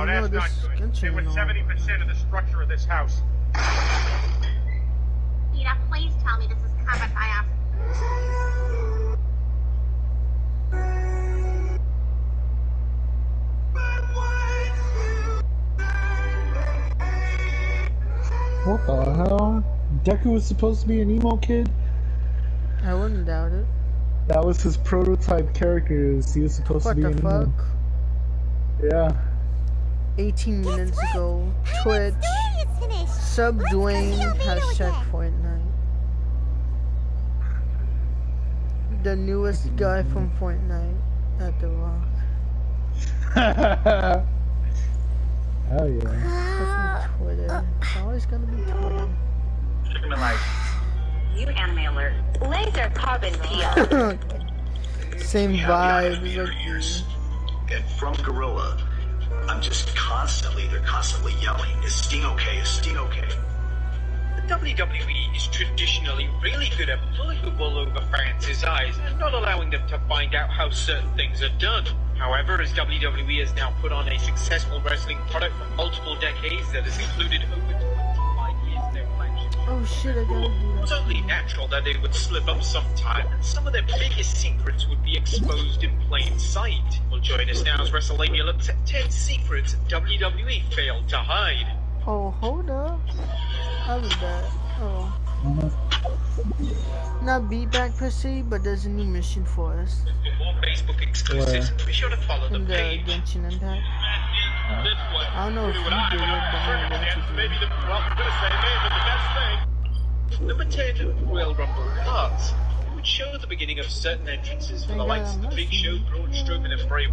that's not good. They were 70% of the structure of this house. Tina, please tell me this is covered by us. What the hell? Deku was supposed to be an emo kid? I wouldn't doubt it. That was his prototype character. He was supposed to be an emo. What the fuck? Yeah. 18 minutes ago. Twitch. Sub Dwayne hashtag Fortnite. The newest guy from Fortnite at The Rock. Hell yeah. From Twitter. It's always gonna be Twitter. You anime alert. Laser carbon peel. Same vibes as you. And from Gorilla, they're constantly yelling, is Sting okay? Is Sting okay? The WWE is traditionally really good at pulling the wool over fans' eyes and not allowing them to find out how certain things are done. However, as WWE has now put on a successful wrestling product for multiple decades that has included over 25 years of their flagship. Oh shit, I gotta do that. It was only natural that they would slip up sometime, and some of their biggest secrets would be exposed in plain sight. Well, join us now as WrestleMania looks at 10 secrets WWE failed to hide. Oh, hold up. How was that? Oh. Not beatback per se, but there's a new mission for us. For more Facebook exclusives, be sure to follow the page. Genshin Impact. I don't know if you did it, but I know what you did. Number 10, Royal Rumble cards. It would show the beginning of certain entrances for the likes of the Big Show, Braun Strowman, and Bray.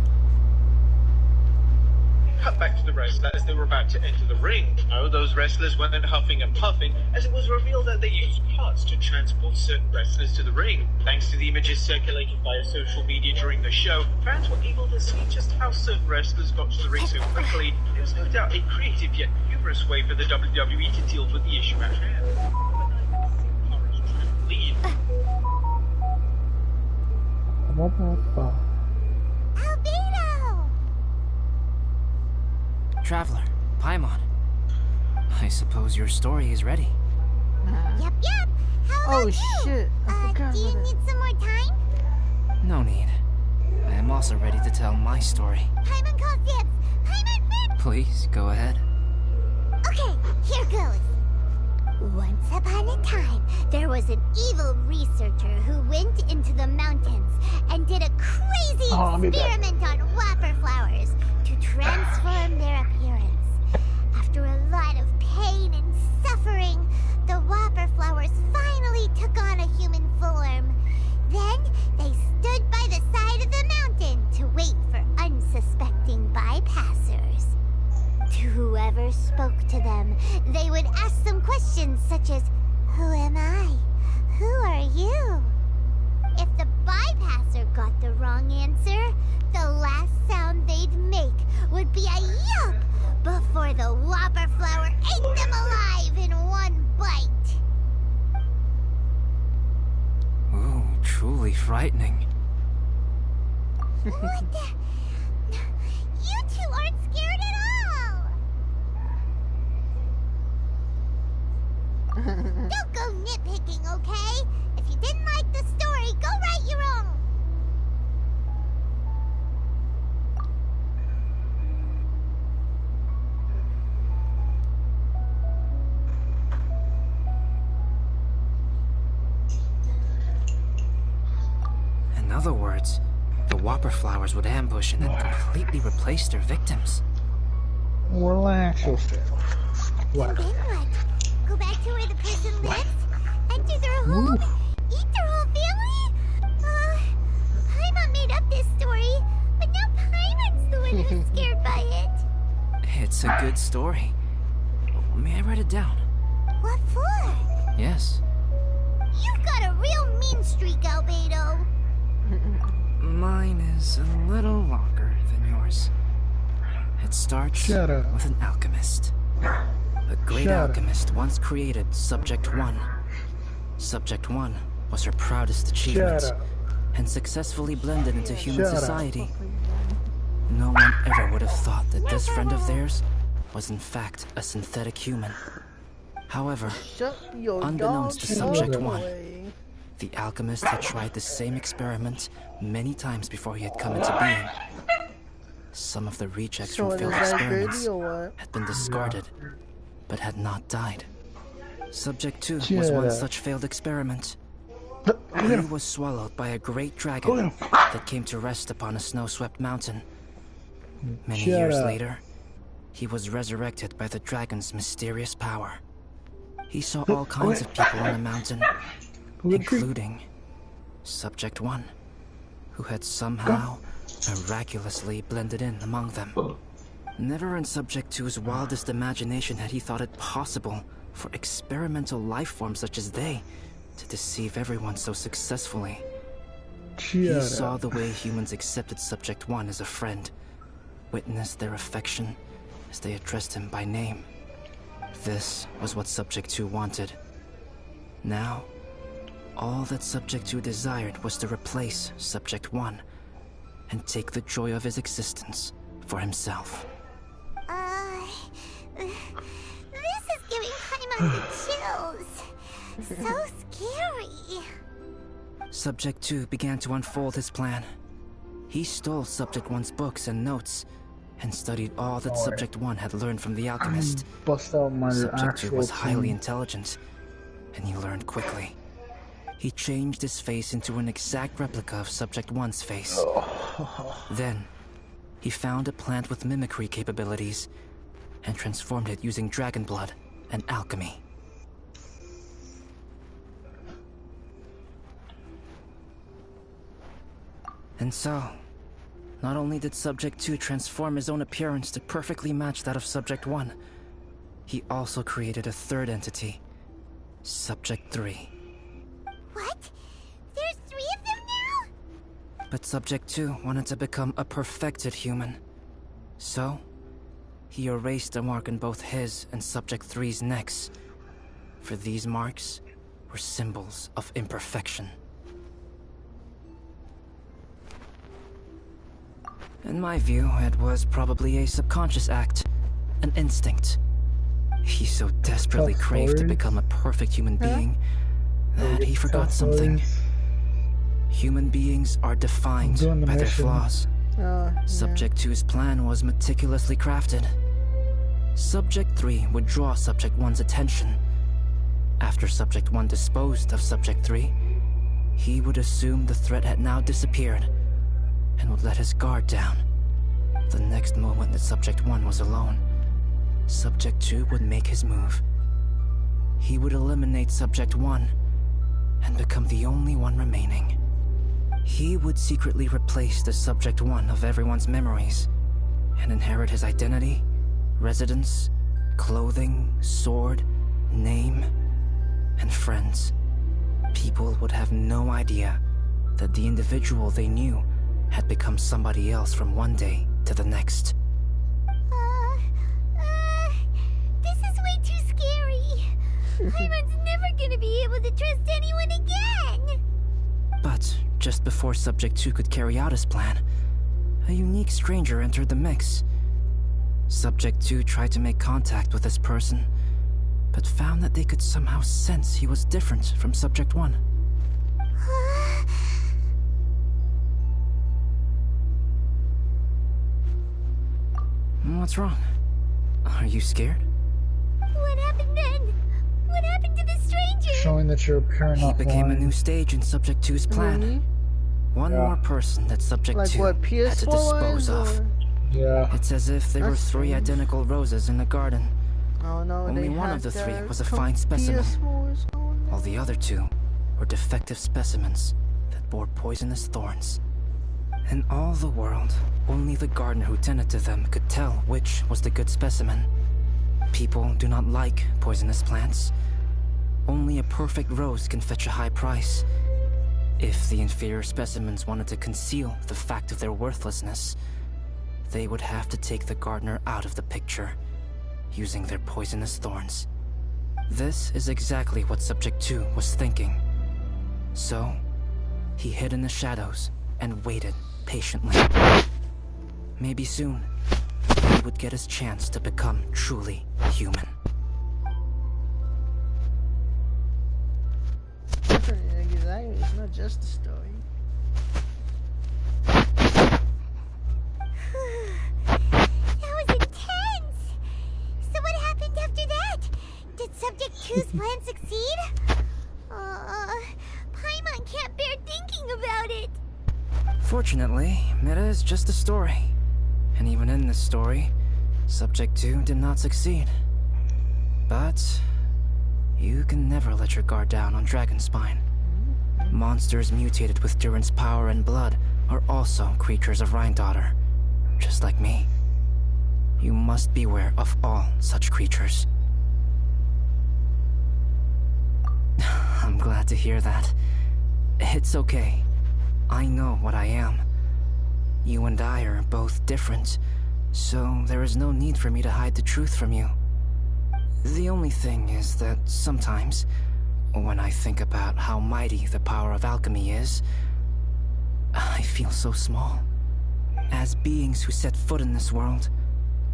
Cut back to the wrestler as they were about to enter the ring. Oh, those wrestlers went huffing and puffing as it was revealed that they used parts to transport certain wrestlers to the ring. Thanks to the images circulated via social media during the show, fans were able to see just how certain wrestlers got to the ring so quickly. It was no doubt a creative yet humorous way for the WWE to deal with the issue at hand. Albedo! Traveler, Paimon. I suppose your story is ready. Yep. How about you? Shit. I forgot do you about need some more time? No need. I am also ready to tell my story. Paimon calls dibs. Paimon first. Please, go ahead. Okay, here goes. Once upon a time, there was an evil researcher who went into the mountains and did a crazy experiment on whopper flowers to transform their appearance. After a lot of pain and suffering, the whopper flowers finally took on a human form. Then they stood by the side of the mountain to wait for unsuspecting bypassers. To whoever spoke to them, they would ask them questions such as, "Who am I? Who are you?" If the bypasser got the wrong answer, the last sound they'd make would be a yelp before the whopper flower ate them alive in one bite. Ooh, truly frightening. What? You two aren't scared at all! Don't go nitpicking, okay? If you didn't like the story, go write your own! In other words, the whopper flowers would ambush and then completely replace their victims. Relax yourself. And then what? Go back to where the person lives? Enter their home? Eat their whole family? Paimon made up this story, but now Paimon's the one who's scared by it. It's a good story. May I write it down? What for? Yes. You've got a real mean streak, Albedo. Mine is a little longer than yours. It starts with an alchemist. A great alchemist once created Subject 1. Subject 1 was her proudest achievement, and successfully blended into human society. No one ever would have thought that this friend of theirs was in fact a synthetic human. However, unbeknownst to Subject 1, the alchemist had tried the same experiment many times before he had come into being. Some of the rejects from failed experiments had been discarded, but had not died. Subject 2 was one such failed experiment. He was swallowed by a great dragon that came to rest upon a snow-swept mountain. Many years later, he was resurrected by the dragon's mysterious power. He saw all kinds of people on the mountain, including Subject 1, who had somehow miraculously blended in among them. Never in Subject 2's wildest imagination had he thought it possible for experimental life forms such as they to deceive everyone so successfully. He saw the way humans accepted Subject 1 as a friend, witnessed their affection as they addressed him by name. This was what Subject 2 wanted. Now, all that Subject 2 desired was to replace Subject 1 and take the joy of his existence for himself. This is giving Paimon the chills. So scary. Subject 2 began to unfold his plan. He stole Subject 1's books and notes and studied all that Subject 1 had learned from the alchemist. Subject 2 was highly intelligent, and he learned quickly. He changed his face into an exact replica of Subject 1's face. Then, he found a plant with mimicry capabilities and transformed it using dragon blood and alchemy. And so, not only did Subject 2 transform his own appearance to perfectly match that of Subject 1, he also created a third entity, Subject 3. What? There's 3 of them now? But Subject 2 wanted to become a perfected human. So, he erased a mark on both his and Subject 3's necks. For these marks were symbols of imperfection. In my view, it was probably a subconscious act, an instinct. He so desperately craved to become a perfect human being that he forgot something. Human beings are defined by their flaws. Subject 2's plan was meticulously crafted. Subject 3 would draw Subject 1's attention. After Subject 1 disposed of Subject 3, he would assume the threat had now disappeared and would let his guard down. The next moment that Subject 1 was alone, Subject 2 would make his move. He would eliminate Subject 1 and become the only one remaining. He would secretly replace the Subject 1 of everyone's memories and inherit his identity, residence, clothing, sword, name, and friends. People would have no idea that the individual they knew had become somebody else from one day to the next. This is way too scary. Paimon's never gonna be able to trust anyone again. But just before Subject 2 could carry out his plan, a unique stranger entered the mix. Subject 2 tried to make contact with this person, but found that they could somehow sense he was different from Subject 1. What's wrong? Are you scared? What happened then? What happened to the stranger? Showing that you're appearing He offline. became a new stage in Subject 2's plan. One more person that Subject 2 had to dispose of. Yeah. It's as if there were 3 identical roses in a garden. Oh no, Only one of the 3 was a fine specimen, while the other 2 were defective specimens that bore poisonous thorns. In all the world, only the gardener who tended to them could tell which was the good specimen. People do not like poisonous plants. Only a perfect rose can fetch a high price. If the inferior specimens wanted to conceal the fact of their worthlessness, they would have to take the gardener out of the picture, using their poisonous thorns. This is exactly what Subject 2 was thinking. So, he hid in the shadows and waited patiently. maybe soon, he would get his chance to become truly human. Exactly, it's not just a story. That was intense! So what happened after that? Did Subject 2's plan succeed? Paimon can't bear thinking about it! Fortunately, Meta is just a story. And even in this story, Subject 2 did not succeed. But you can never let your guard down on Dragonspine. Monsters mutated with Durin's power and blood are also creatures of Rhine-Daughter, just like me. You must beware of all such creatures. I'm glad to hear that. It's okay. I know what I am. You and I are both different, so there is no need for me to hide the truth from you. The only thing is that sometimes, when I think about how mighty the power of alchemy is, I feel so small. As beings who set foot in this world,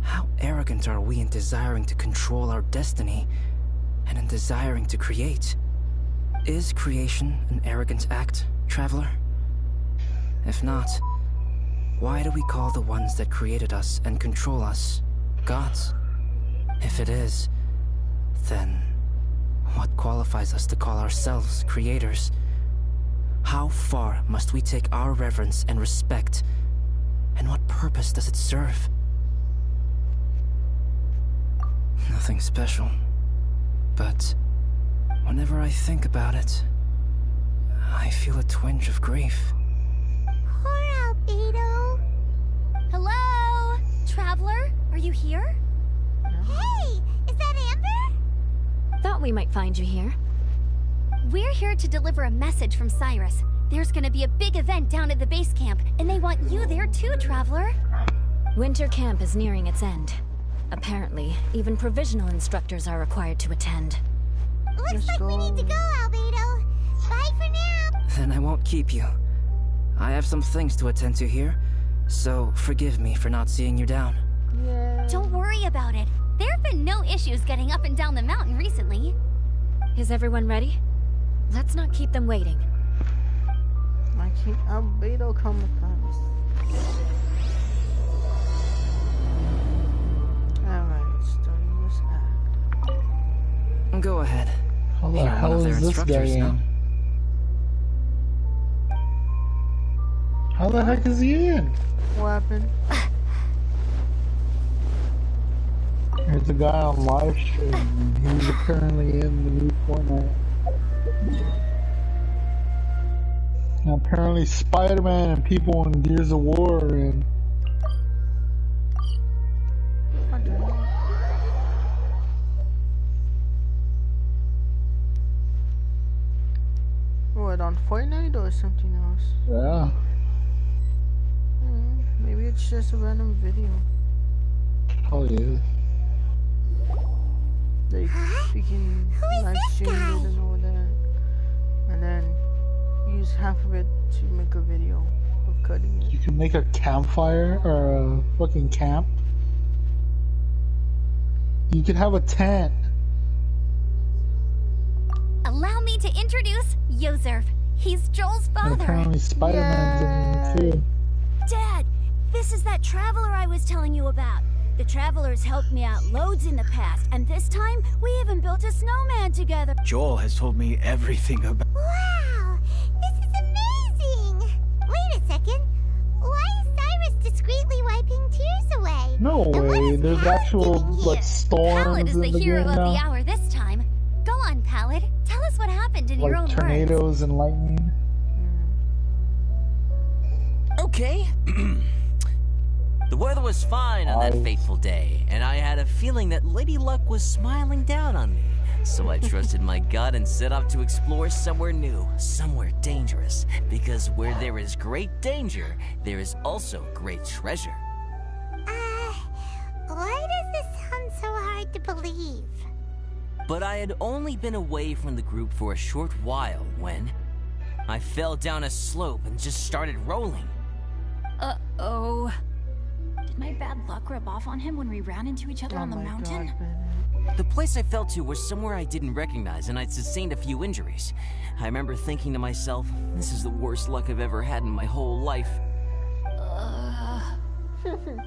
how arrogant are we in desiring to control our destiny, and in desiring to create? Is creation an arrogant act, Traveler? If not, why do we call the ones that created us and control us gods? If it is, then what qualifies us to call ourselves creators? How far must we take our reverence and respect, and what purpose does it serve? Nothing special, but whenever I think about it, I feel a twinge of grief. Poor Albedo. Hello? Traveler, are you here? Hey, is that Amber? Thought we might find you here. We're here to deliver a message from Cyrus. There's gonna be a big event down at the base camp, and they want you there too, Traveler. Winter camp is nearing its end. Apparently, even provisional instructors are required to attend. Looks like we need to go, Albedo. Bye for now. Then I won't keep you. I have some things to attend to here, so forgive me for not seeing you down. Yeah. Don't worry about it. There have been no issues getting up and down the mountain recently. Is everyone ready? Let's not keep them waiting. I keep Albedo come fast. Alright, starting this act. Go ahead. How the You're one hell of their is this guy instructors now. in? How the heck is he in? What happened? There's a guy on live stream. He's apparently in the new Fortnite. And apparently Spider-Man and people in Gears of War are in. What the hell? What, on Fortnite or something else? Yeah. Maybe it's just a random video. Oh yeah. Like, you can live stream it and all that. And then use half of it to make a video of cutting it. You can make a campfire or a fucking camp. You could have a tent. Allow me to introduce Yozerv. He's Joel's And father. apparently Spider-Man's in it too. Dad, this is that traveler I was telling you about. The traveler's helped me out loads in the past, and this time we even built a snowman together. Joel has told me everything about... Wow, this is amazing. Wait a second. Why is Cyrus discreetly wiping tears away? No And what way, is there's Pallid actual doing here? like storms Pallid is in the the hero game of the now. hour this time. Go on, Pallid. Tell us what happened in your own Like words. tornadoes and lightning. Okay. The weather was fine on that fateful day, and I had a feeling that Lady Luck was smiling down on me. So I trusted my gut and set out to explore somewhere new, somewhere dangerous. Because where there is great danger, there is also great treasure. Why does this sound so hard to believe? But I had only been away from the group for a short while when I fell down a slope and just started rolling. Uh-oh. Did my bad luck rub off on him when we ran into each other on the mountain? The place I fell to was somewhere I didn't recognize, and I'd sustained a few injuries. I remember thinking to myself, this is the worst luck I've ever had in my whole life.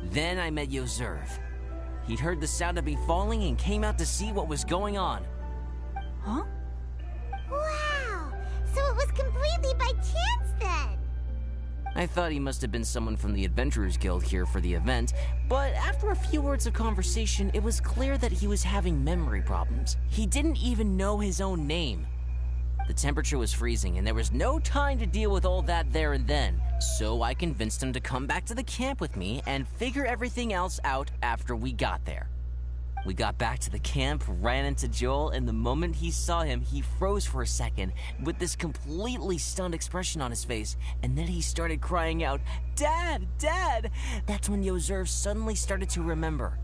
Then I met Yoserv. He'd heard the sound of me falling and came out to see what was going on. Huh? Wow! So it was completely by chance then! I thought he must have been someone from the Adventurers Guild here for the event, but after a few words of conversation, it was clear that he was having memory problems. He didn't even know his own name. The temperature was freezing, and there was no time to deal with all that there and then, so I convinced him to come back to the camp with me and figure everything else out after we got there. We got back to the camp, ran into Joel, and the moment he saw him, he froze for a second with this completely stunned expression on his face, and then he started crying out, "Dad! Dad!" That's when Yoserv suddenly started to remember.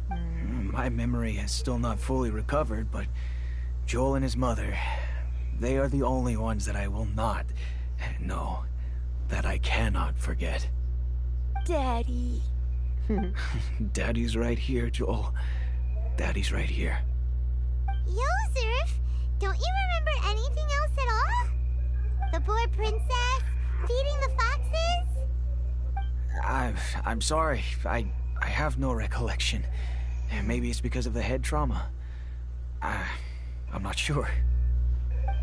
My memory has still not fully recovered, but Joel and his mother, they are the only ones that I will not, no, that I cannot forget. Daddy. Daddy's right here, Joel. Daddy's right here. Yoserv, don't you remember anything else at all? The poor princess, feeding the foxes? I'm sorry. I have no recollection. Maybe it's because of the head trauma. I'm not sure.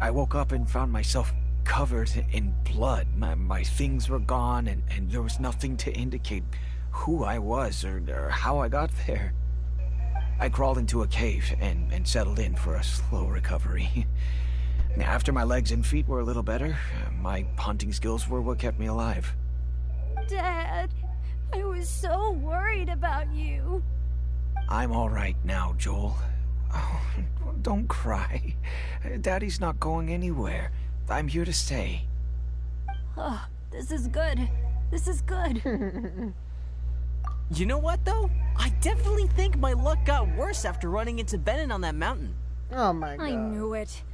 I woke up and found myself covered in blood. My things were gone, and there was nothing to indicate who I was or how I got there. I crawled into a cave and settled in for a slow recovery. After my legs and feet were a little better, my hunting skills were what kept me alive. Dad, I was so worried about you. I'm all right now, Joel. Oh, don't cry. Daddy's not going anywhere. I'm here to stay. Oh, this is good. This is good. You know what, though? I definitely think my luck got worse after running into Benin on that mountain. Oh my god. I knew it.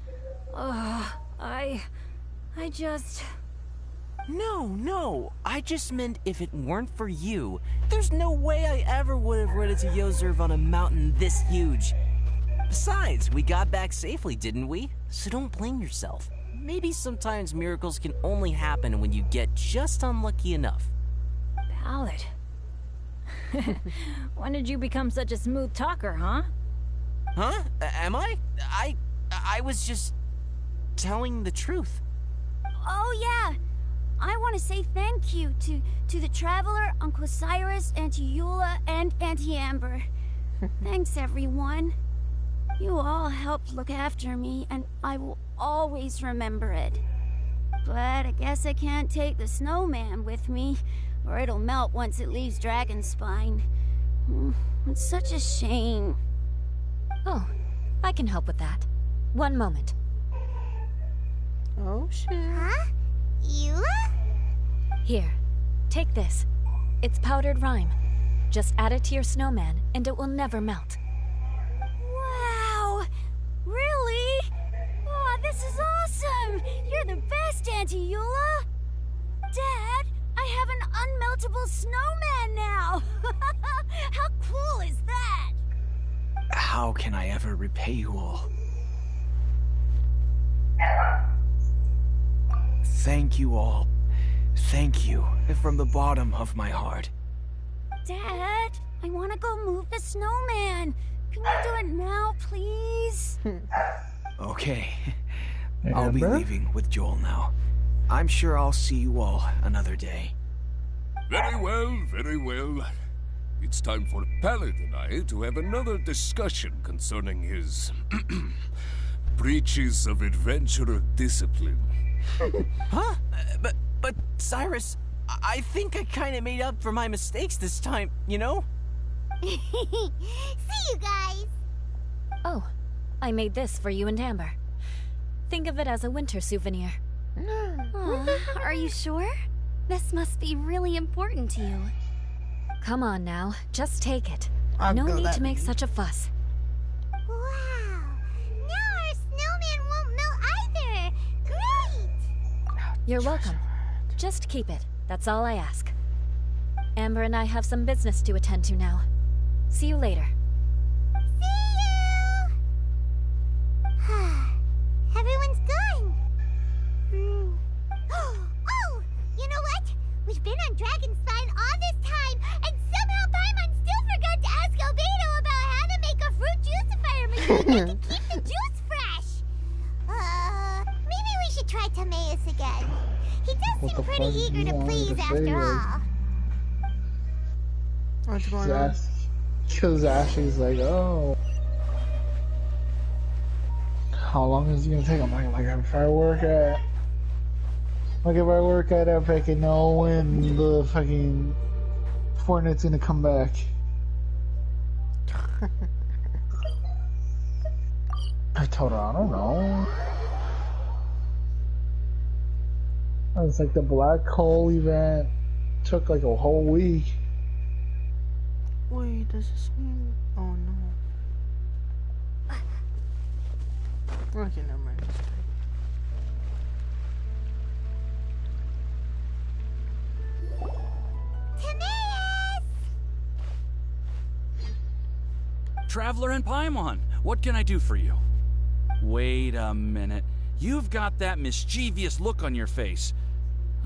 I just... No. I just meant if it weren't for you, there's no way I ever would have run into Yoserv on a mountain this huge. Besides, we got back safely, didn't we? So don't blame yourself. Maybe sometimes miracles can only happen when you get just unlucky enough. Ballad. When did you become such a smooth talker, huh? Huh? Am I? I was just telling the truth. Oh yeah, I want to say thank you to the Traveler, Uncle Cyrus, Auntie Eula, and Auntie Amber. Thanks, everyone. You all helped look after me, and I will always remember it. But I guess I can't take the snowman with me, or it'll melt once it leaves Dragonspine. It's such a shame. Oh, I can help with that. One moment. Oh shit. Huh? Eula? Here, take this. It's powdered rime. Just add it to your snowman, and it will never melt. Wow! Really? Oh, this is awesome! You're the best, Auntie Eula! Dad, I have an unmeltable snowman now! How cool is that? How can I ever repay you all? Thank you all. Thank you from the bottom of my heart. Dad, I want to go move the snowman. Can you do it now, please? Okay. I'll be leaving with Joel now. I'm sure I'll see you all another day. Very well, very well. It's time for Pallet and I to have another discussion concerning his breaches of adventurer discipline. Huh? But Cyrus, I think I kind of made up for my mistakes this time, you know? See you guys! Oh, I made this for you and Amber. Think of it as a winter souvenir. Are you sure? This must be really important to you. Come on now, just take it. I'll no go need that to make way. such a fuss. Wow! Now our snowman won't melt either! Great! You're welcome. Just keep it. That's all I ask. Amber and I have some business to attend to now. See you later. See you! Everyone's gone. Oh! You know what? We've been on Dragon's Spine all this time, and somehow Paimon still forgot to ask Albedo about how to make a fruit juicifier machine that can keep the juice fresh. Maybe we should try Timaeus again. He does seem pretty eager to please after all. What's going on? Because Ashley's like, oh, how long is it gonna take? I'm like if I work at Epic and know when the fucking Fortnite's gonna come back. I told her I don't know. It's like the black hole event took like a whole week. Wait, does this mean? Oh no. Okay, never mind. Traveler and Paimon, what can I do for you? Wait a minute. You've got that mischievous look on your face.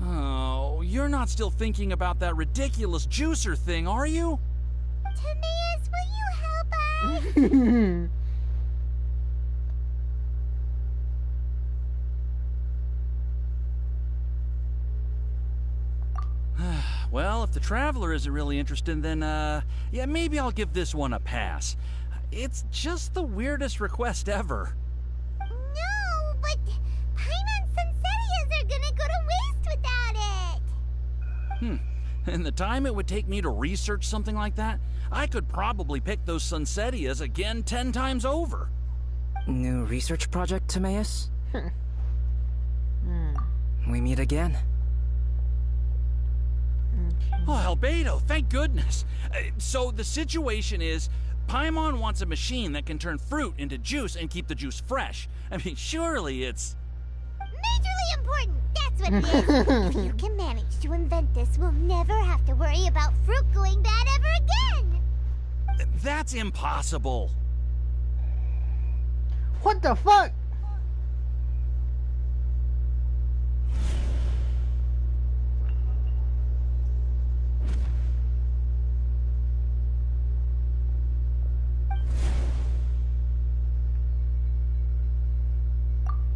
Oh, you're not still thinking about that ridiculous juicer thing, are you? Timaeus, will you help us? Well, if the Traveler isn't really interested, then, yeah, maybe I'll give this one a pass. It's just the weirdest request ever. No, but Paimon's Sunsettias are gonna go to waste without it. And the time it would take me to research something like that, I could probably pick those Sunsettias again 10 times over. New research project, Timaeus? We meet again. Oh, Albedo, thank goodness. So the situation is, Paimon wants a machine that can turn fruit into juice and keep the juice fresh. I mean, surely it's... Majorly important, that's what it is. If you can manage to invent this, we'll never have to worry about fruit going bad ever again. That's impossible. What the fuck?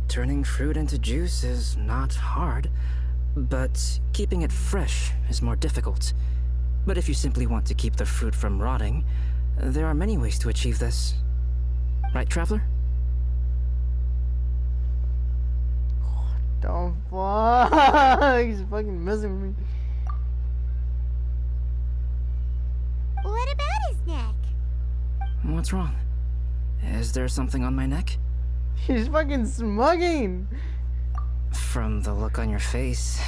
Turning fruit into juice is not hard, but keeping it fresh is more difficult. But if you simply want to keep the fruit from rotting, there are many ways to achieve this. Right, Traveler? The fuck? He's fucking messing with me. What about his neck? What's wrong? Is there something on my neck? He's fucking smugging! From the look on your face,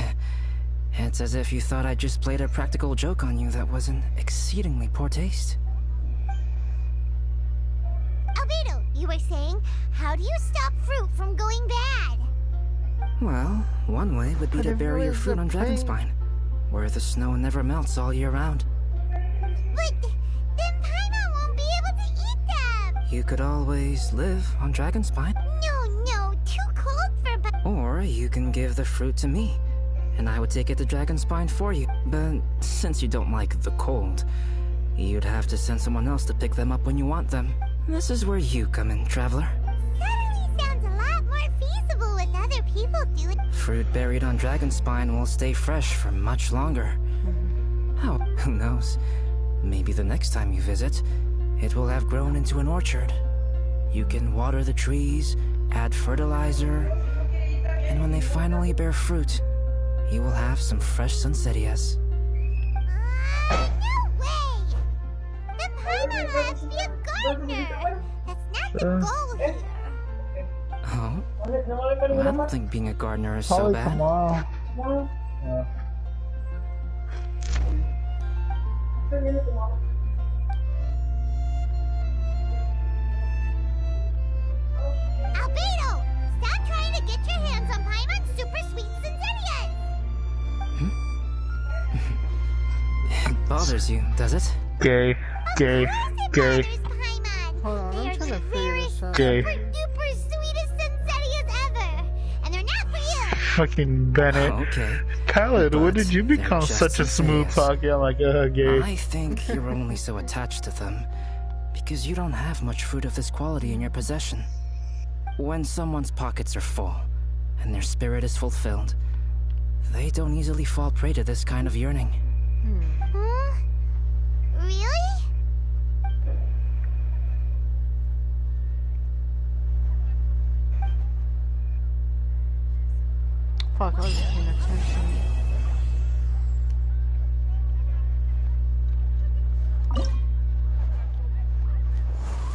it's as if you thought I just played a practical joke on you that was in exceedingly poor taste. Albedo, you were saying, how do you stop fruit from going bad? Well, one way would be to bury your fruit on Dragonspine, where the snow never melts all year round. But then Paimon won't be able to eat them! You could always live on Dragonspine. No, too cold for... Or you can give the fruit to me, and I would take it to Dragonspine for you. But since you don't like the cold, you'd have to send someone else to pick them up when you want them. This is where you come in, Traveler. Suddenly sounds a lot more feasible when other people do it. Fruit buried on Dragonspine will stay fresh for much longer. Oh, who knows? Maybe the next time you visit, it will have grown into an orchard. You can water the trees, add fertilizer, and when they finally bear fruit, you will have some fresh Sunsettias. No way! Then Paimon will have to be a gardener! That's not the goal here. Oh? Well, I don't think being a gardener is so bad. Tomorrow. Yeah. Albedo! Stop trying to get your hands on Paimon's super sweet Sunsettias! bothers you, does it? Gay. Gay. Gay. Hold on, I'm trying to figure this out. Gay. Super sweetest sinceritest ever. And they're not for you. Fucking Bennett. Okay. Khaled, when did you become just such a smooth talker? I'm like, gay. I think you're only so attached to them because you don't have much fruit of this quality in your possession. When someone's pockets are full and their spirit is fulfilled, they don't easily fall prey to this kind of yearning. Huh? Really? Fuck, I was paying attention.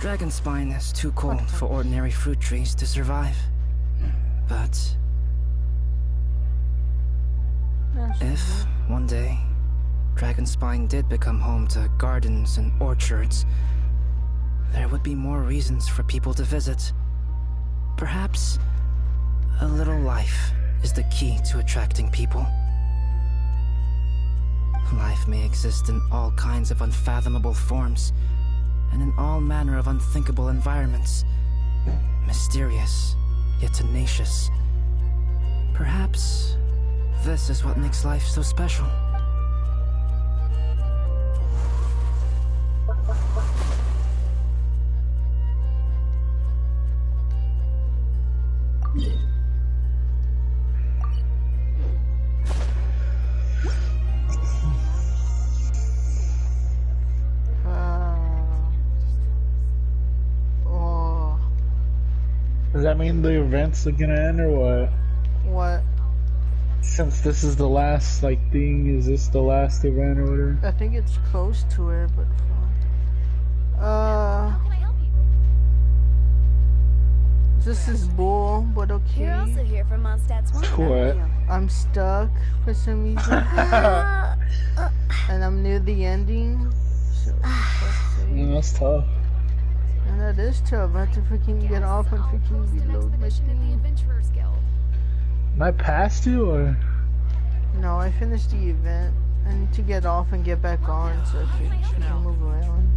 Dragonspine is too cold for ordinary fruit trees to survive. But if one day Dragonspine did become home to gardens and orchards, there would be more reasons for people to visit. Perhaps a little life is the key to attracting people. Life may exist in all kinds of unfathomable forms, and in all manner of unthinkable environments. Mysterious, yet tenacious. Perhaps this is what makes life so special. Does that mean the events are gonna end or what? What? Since this is the last thing, is this the last event or whatever? I think it's close to it, but this is bull, but okay. You're also here for Mondstadt's one. What? I'm stuck for some reason. And I'm near the ending. So, Yeah, that's tough. and that is tough. I have to freaking get off and freaking reload my thing. Am I past you or? No, I finished the event. I need to get off and get back on so I can move around.